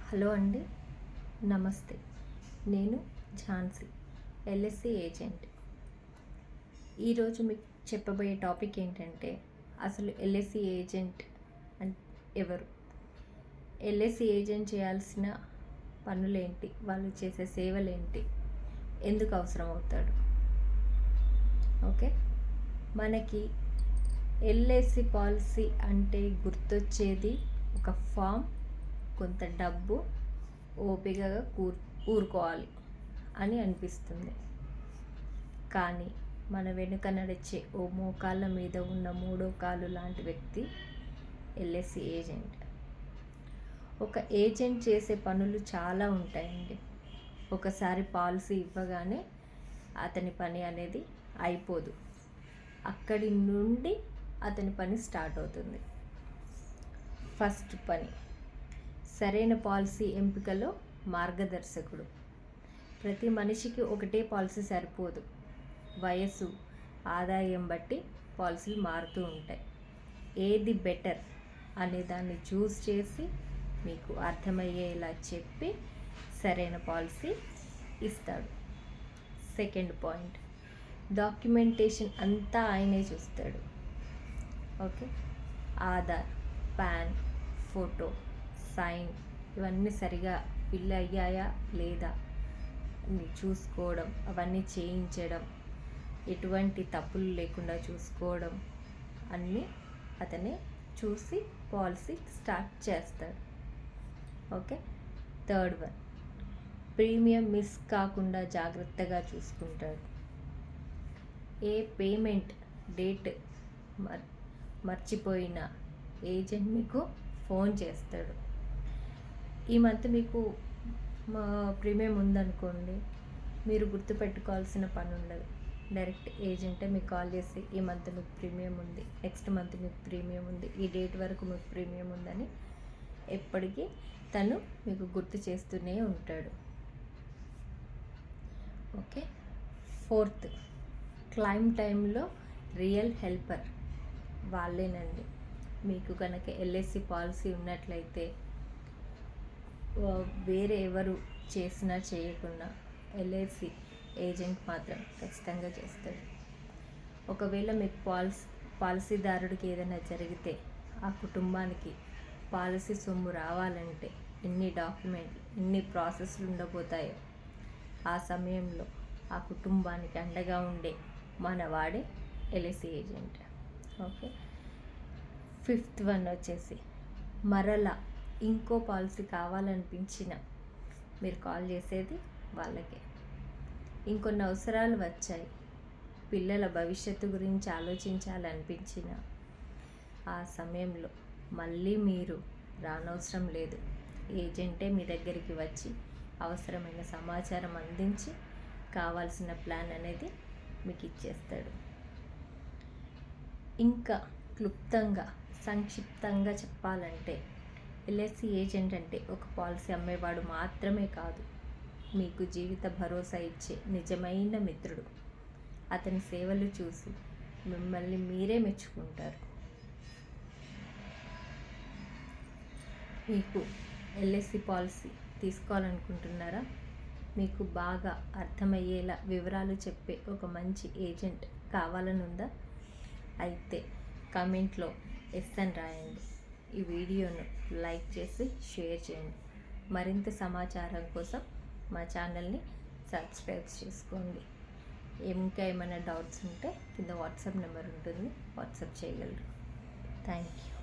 Hello అండి, నమస్తే. నేను ఝాన్సీ, ఎల్ఐసి ఏజెంట్. ఈరోజు మీకు చెప్పబోయే టాపిక్ ఏంటంటే, అసలు ఎల్ఐసి ఏజెంట్ అంటే ఎవరు, ఎల్ఐసి ఏజెంట్ చేయాల్సిన పనులేంటి, వాళ్ళు చేసే సేవలేంటి, ఎందుకు అవసరం అవుతాడు. ఓకే, మనకి ఎల్ఐసి పాలసీ అంటే గుర్తొచ్చేది ఒక ఫామ్, కొంత డబ్బు, ఓపికగా ఊరుకోవాలి అని అనిపిస్తుంది. కానీ మన వెనుక నడిచే ఓ మోకాళ్ళ మీద ఉన్న మూడో కాలు లాంటి వ్యక్తి ఎల్ఐసి ఏజెంట్. ఒక ఏజెంట్ చేసే పనులు చాలా ఉంటాయండి. ఒకసారి పాలసీ ఇవ్వగానే అతని పని అనేది అయిపోదు, అక్కడి నుండి అతని పని స్టార్ట్ అవుతుంది. ఫస్ట్ పని, సరైన పాలసీ ఎంపికలో మార్గదర్శకుడు. ప్రతి మనిషికి ఒకటే పాలసీ సరిపోదు. వయసు, ఆదాయం బట్టి పాలసీలు మారుతూ ఉంటాయి. ఏది బెటర్ అనే దాన్ని చూస్ చేసి మీకు అర్థమయ్యేలా చెప్పి సరైన పాలసీ ఇస్తాడు. సెకండ్ పాయింట్, డాక్యుమెంటేషన్ అంతా ఆయనే చూస్తాడు. Okay, Aadhaar, PAN, photo, sign ఇవన్నీ సరిగా ఫిల్ అయ్యాయా లేదా అని చూసుకోవడం, అవన్నీ చేయించడం, ఎటువంటి తప్పులు లేకుండా చూసుకోవడం అన్నీ అతనే చూసి పాలసీ స్టార్ట్ చేస్తాడు. Okay, third one, premium miss కాకుండా జాగ్రత్తగా చూసుకుంటాడు. ఏ పేమెంట్ డేట్ మర్చిపోయిన ఏజెంట్ మీకు ఫోన్ చేస్తాడు. ఈ మంత్ మీకు ప్రీమియం ఉందనుకోండి, మీరు గుర్తుపెట్టుకోవాల్సిన పని ఉండదు. డైరెక్ట్ ఏజెంటే మీకు కాల్ చేసి ఈ మంత్ మీకు ప్రీమియం ఉంది, నెక్స్ట్ మంత్ మీకు ప్రీమియం ఉంది, ఈ డేట్ వరకు మీకు ప్రీమియం ఉందని ఎప్పటికీ తను మీకు గుర్తు చేస్తూనే ఉంటాడు. ఓకే, ఫోర్త్, క్లైమ్ టైంలో రియల్ హెల్పర్ వాళ్ళేనండి. మీకు కనుక ఎల్ఐసి పాలసీ ఉన్నట్లయితే వేరే ఎవరు చేసినా చేయకున్నా ఎల్ఐసి ఏజెంట్ మాత్రం ఖచ్చితంగా చేస్తాడు. ఒకవేళ మీకు పాలసీదారుడికి ఏదైనా జరిగితే ఆ కుటుంబానికి పాలసీ సొమ్ము రావాలంటే ఎన్ని డాక్యుమెంట్లు, ఎన్ని ప్రాసెస్లు ఉండబోతాయో ఆ సమయంలో ఆ కుటుంబానికి అండగా ఉండే మనవాడే LIC agent. Okay, fifth one వచ్చేసి, మరలా ఇంకో పాలసీ కావాలనిపించిన మీరు కాల్ చేసేది వాళ్ళకే. ఇంకొన్ని అవసరాలు వచ్చాయి, పిల్లల భవిష్యత్తు గురించి ఆలోచించాలనిపించిన ఆ సమయంలో మళ్ళీ మీరు రానవసరం లేదు, ఏజెంటే మీ దగ్గరికి వచ్చి అవసరమైన సమాచారం అందించి కావాల్సిన ప్లాన్ అనేది మీకు ఇచ్చేస్తాడు. ఇంకా క్లుప్తంగా సంక్షిప్తంగా చెప్పాలంటే, ఎల్ఐసి ఏజెంట్ అంటే ఒక పాలసీ అమ్మేవాడు మాత్రమే కాదు, మీకు జీవిత భరోసా ఇచ్చే నిజమైన మిత్రుడు. అతని సేవలు చూసి మిమ్మల్ని మీరే మెచ్చుకుంటారు. మీకు ఎల్ఐసి పాలసీ తీసుకోవాలనుకుంటున్నారా? మీకు బాగా అర్థమయ్యేలా వివరాలు చెప్పే ఒక మంచి ఏజెంట్ కావాలని ఉందా? అయితే కామెంట్లో ఎస్ అని రాయండి. ఈ వీడియోను లైక్ చేసి షేర్ చేయండి. మరింత సమాచారం కోసం మా ఛానల్ని సబ్స్క్రైబ్ చేసుకోండి. ఇంకా ఏమైనా డౌట్స్ ఉంటే కింద వాట్సాప్ నెంబర్ ఉంటుంది, వాట్సాప్ చేయగలరు. Thank you.